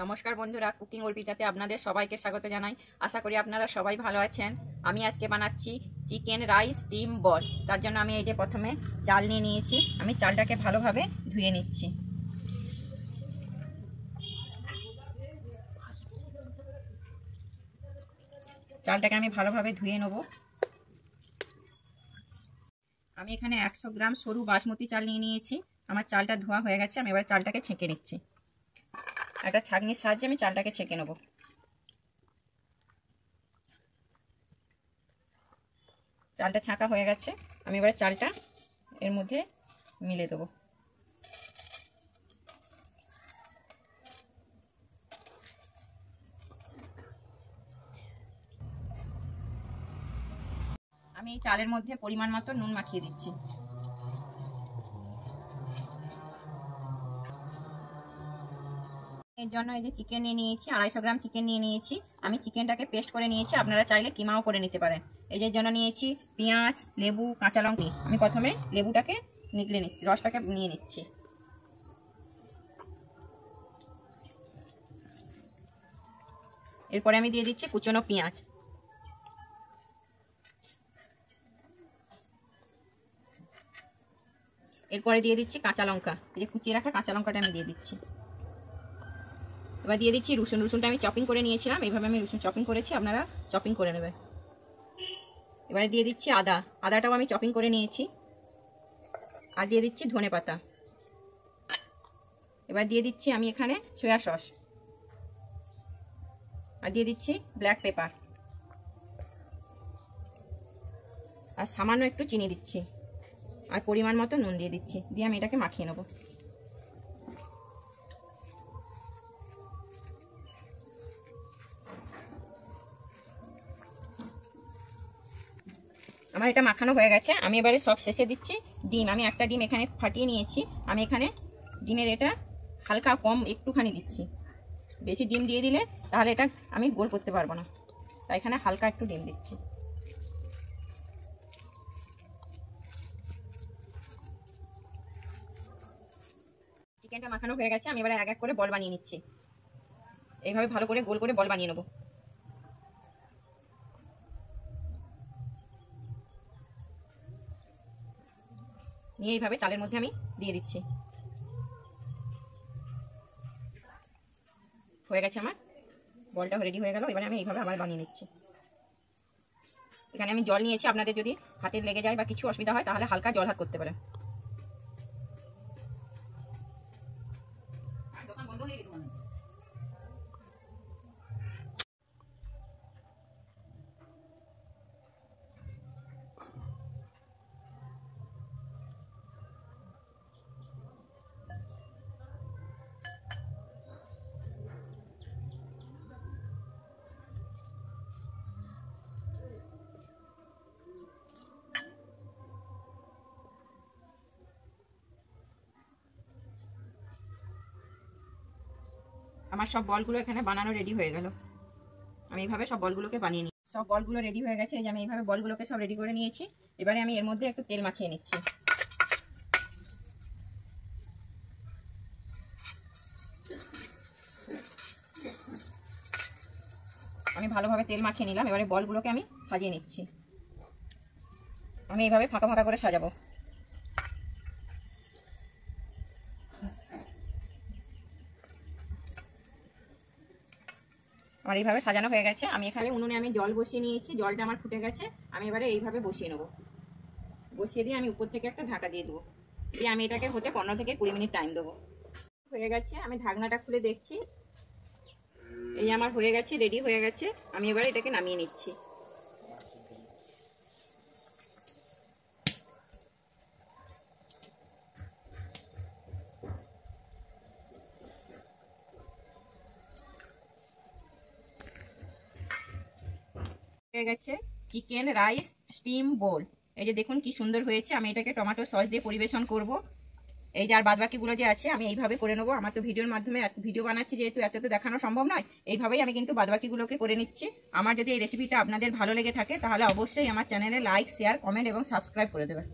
নমস্কার বন্ধুরা, কুকিং অর্পিতাতে আপনাদের সবাইকে স্বাগত জানাই। আশা করি আপনারা সবাই ভালো আছেন। আমি আজকে বানাচ্ছি চিকেন রাইস স্টিম বল। তার জন্য আমি এই যে প্রথমে চাল নিয়ে নিয়েছি। আমি চালটাকে ভালোভাবে ধুয়ে নিচ্ছি। চালটাকে আমি ভালোভাবে ধুয়ে নেব। আমি এখানে 100 গ্রাম সরু বাসমতি চাল নিয়ে নিয়েছি। আমার চালটা ধোয়া হয়ে গেছে। আমি এবার চালটাকে ছেঁকে নিচ্ছি। একটা ছাঁকনির সাহায্যে আমি চালটাকে ছেঁকে নেব। চালটা ছাঁকা হয়ে গেছে। আমি এবার চালটা এর মধ্যে মিলে দেবো। আমি এই চালের মধ্যে পরিমাণ মতো নুন মাখিয়ে দিচ্ছি। এর জন্য এই যে চিকেন নিয়ে নিয়েছি, 250 গ্রাম চিকেন নিয়ে নিয়েছি। আমি চিকেনটাকে পেস্ট করে নিয়েছি, আপনারা চাইলে কিমাও করে নিতে পারেন। এই যে জন্য নিয়েছি পেঁয়াজ, লেবু, কাঁচা লঙ্কা। আমি প্রথমে লেবুটাকে নিগড়ে নিচ্ছি, রসটাকে নিয়ে নিচ্ছি। এরপরে আমি দিয়ে দিচ্ছি কুচনো পেঁয়াজ। এরপরে দিয়ে দিচ্ছি কাঁচা লঙ্কা। এই যে কুচিয়ে রাখা কাঁচা লঙ্কাটা আমি দিয়ে দিচ্ছি। এবার দিয়ে দিচ্ছি রসুন। রসুনটা আমি চপিং করে নিয়েছিলাম। এইভাবে আমি রসুন চপিং করেছি, আপনারা চপিং করে নেবেন। এবারে দিয়ে দিচ্ছি আদা। আদাটাও আমি চপিং করে নিয়েছি। আর দিয়ে দিচ্ছি ধনে পাতা। এবার দিয়ে দিচ্ছি আমি এখানে সয়া সস। আর দিয়ে দিচ্ছি ব্ল্যাক পেপার। আর সামান্য একটু চিনি দিচ্ছি। আর পরিমাণ মতো নুন দিয়ে দিচ্ছি। দিয়ে আমি এটাকে মাখিয়ে নেব। আমার এটা মাখানো হয়ে গেছে। আমি এবারে সব শেষে দিচ্ছি ডিম। আমি একটা ডিম এখানে ফাটিয়ে নিয়েছি। আমি এখানে ডিমের এটা হালকা কম একটুখানি দিচ্ছি। বেশি ডিম দিয়ে দিলে তাহলে এটা আমি গোল করতে পারবো না, তাই এখানে হালকা একটু ডিম দিচ্ছি। চিকেনটা মাখানো হয়ে গেছে। আমি এবারে এক এক করে বল বানিয়ে নিচ্ছি। এইভাবে ভালো করে গোল করে বল বানিয়ে নেবো। নিয়ে এইভাবে চালের মধ্যে আমি দিয়ে দিচ্ছি। হয়ে গেছে আমার বলটা রেডি হয়ে গেল। এবারে আমি এইভাবে আবার বানিয়ে নিচ্ছি। এখানে আমি জল নিয়েছি। আপনাদের যদি হাতে লেগে যায় বা কিছু অসুবিধা হয় তাহলে হালকা জল হাত করতে পারেন। আমার সব বলগুলো এখানে বানানো রেডি হয়ে গেল। আমি এইভাবে সব বলগুলোকে বানিয়ে নিই। সব বলগুলো রেডি হয়ে গেছে। এই যে আমি এইভাবে বলগুলোকে সব রেডি করে নিয়েছি। এবারে আমি এর মধ্যে একটু তেল মাখিয়ে নিচ্ছি। আমি ভালোভাবে তেল মাখিয়ে নিলাম। এবারে বলগুলোকে আমি সাজিয়ে নিচ্ছি। আমি এইভাবে ফাঁকা ফাঁকা করে সাজাবো। আমার এইভাবে সাজানো হয়ে গেছে। আমি এখানে উনুনে আমি জল বসিয়ে নিয়েছি। জলটা আমার ফুটে গেছে। আমি এবারে এইভাবে বসিয়ে নেবো। বসিয়ে দিয়ে আমি উপর থেকে একটা ঢাকা দিয়ে দেবো। দিয়ে আমি এটাকে হতে 15 থেকে 20 মিনিট টাইম দেবো। হয়ে গেছে। আমি ঢাকনাটা খুলে দেখছি। এই যে আমার হয়ে গেছে, রেডি হয়ে গেছে। আমি এবারে এটাকে নামিয়ে নিচ্ছি। হয়ে গেছে চিকেন রাইস স্টিম বোল। এই যে দেখুন কি সুন্দর হয়েছে। আমি এটাকে টমেটো সস দিয়ে পরিবেশন করব। এই যে আর বাদবাকিগুলো যে আছে আমি এইভাবে করে নেবো। আমার তো ভিডিওর মাধ্যমে ভিডিও বানাচ্ছি, যেহেতু এত তো দেখানো সম্ভব নয়, এইভাবেই আমি কিন্তু বাদবাকিগুলোকে করে নিচ্ছি। আমার যদি এই রেসিপিটা আপনাদের ভালো লেগে থাকে তাহলে অবশ্যই আমার চ্যানেলে লাইক, শেয়ার, কমেন্ট এবং সাবস্ক্রাইব করে দেবেন।